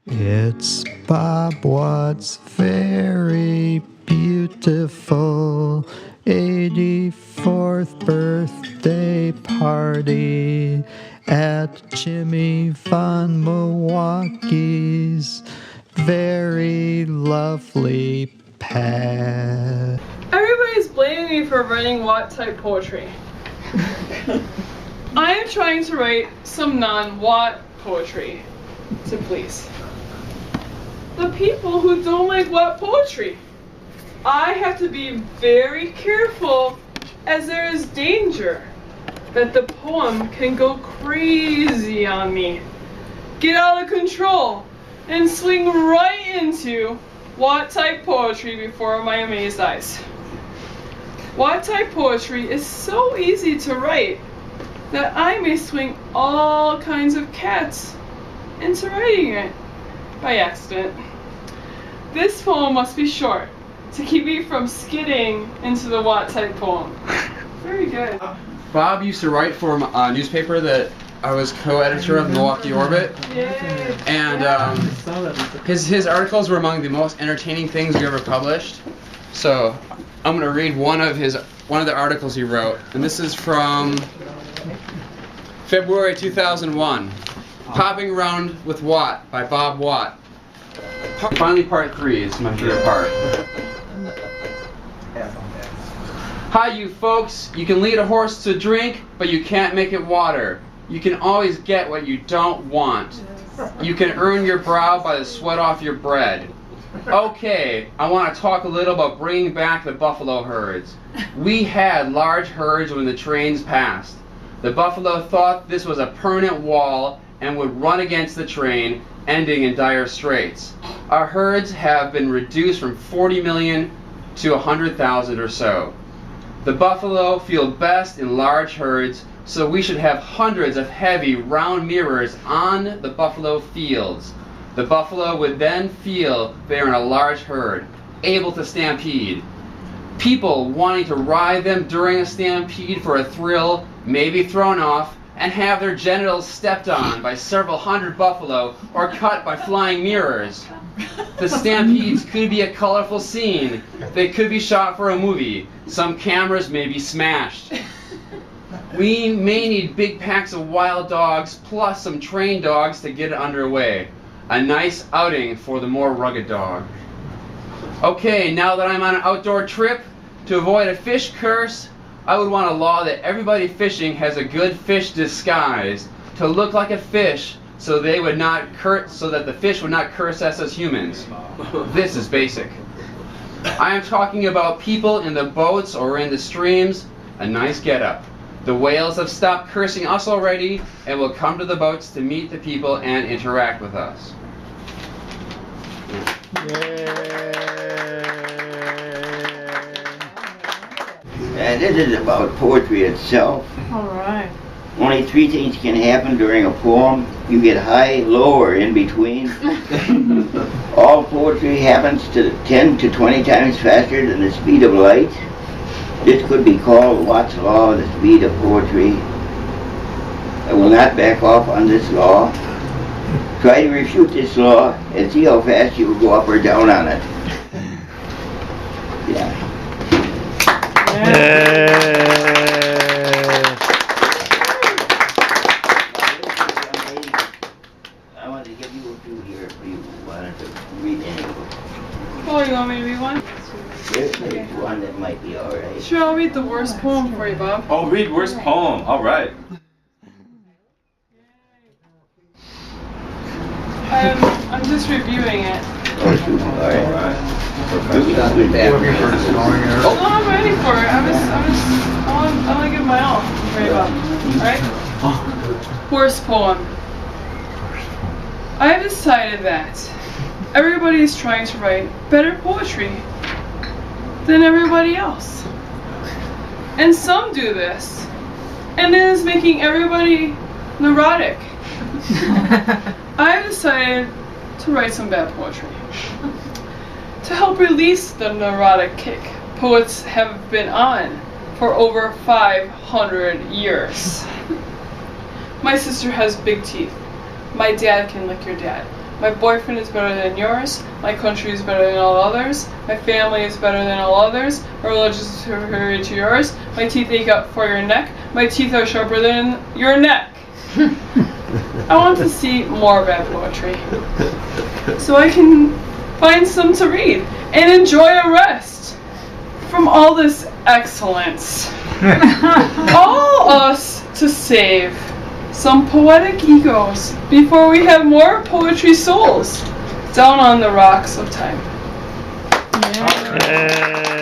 It's Bob Watt's very beautiful 84th birthday party at Jimmy von Milwaukee's very lovely pad. Everybody's blaming me for writing Watt-type poetry. I am trying to write some non-Watt poetry to please the people who don't like Watt poetry. I have to be very careful, as there is danger that the poem can go crazy on me, get out of control, and swing right into Watt-type poetry before my amazed eyes. Watt-type poetry is so easy to write that I may swing all kinds of cats into writing it by accident. This poem must be short to keep me from skidding into the Watt-type poem. Very good. Bob used to write for a newspaper that I was co-editor of, Milwaukee Orbit. Yay. And his articles were among the most entertaining things we ever published. So I'm going to read one of the articles he wrote, and this is from February 2001. Popping Around with Watt by Bob Watt. Finally, part 3 is my favorite part. Hi, you folks. You can lead a horse to drink, but you can't make it water. You can always get what you don't want. You can earn your brow by the sweat off your bread. Okay, I want to talk a little about bringing back the buffalo herds. We had large herds when the trains passed. The buffalo thought this was a permanent wall and would run against the train, ending in dire straits. Our herds have been reduced from 40 million to 100,000 or so. The buffalo feel best in large herds, so we should have hundreds of heavy round mirrors on the buffalo fields. The buffalo would then feel they are in a large herd, able to stampede. People wanting to ride them during a stampede for a thrill may be thrown off and have their genitals stepped on by several hundred buffalo or cut by flying mirrors. The stampedes could be a colorful scene. They could be shot for a movie. Some cameras may be smashed. We may need big packs of wild dogs plus some trained dogs to get it underway. A nice outing for the more rugged dog. Okay, now that I'm on an outdoor trip, to avoid a fish curse, I would want a law that everybody fishing has a good fish disguise to look like a fish, so they would not so that the fish would not curse us as humans. This is basic. I am talking about people in the boats or in the streams. A nice getup. The whales have stopped cursing us already and will come to the boats to meet the people and interact with us. And this is about poetry itself. Alright. Only 3 things can happen during a poem. You get high, low, or in between. All poetry happens to 10 to 20 times faster than the speed of light. This could be called Watt's law of the speed of poetry. I will not back off on this law. Try to refute this law and see how fast you will go up or down on it. Yeah. I wanted to give you a few here if you wanted to read any. Oh, you want me to read one? There's one that might be alright. Sure, I'll read the worst poem for you, Bob. Oh, read worst poem. All right. I'm just reviewing it. Oh, shoot. Alright. Oh, no, I'm ready for it. I want to give my all. Ready, Bob. Alright? Worst poem. I have decided that everybody is trying to write better poetry than everybody else. And some do this, and it is making everybody neurotic. I have decided to write some bad poetry. To help release the neurotic kick poets have been on for over 500 years. My sister has big teeth. My dad can lick your dad. My boyfriend is better than yours. My country is better than all others. My family is better than all others. My religion is superior to yours. My teeth ache up for your neck. My teeth are sharper than your neck. I want to see more bad poetry, so I can find some to read and enjoy a rest from all this excellence. All us to save some poetic egos before we have more poetry souls down on the rocks of time. Yeah.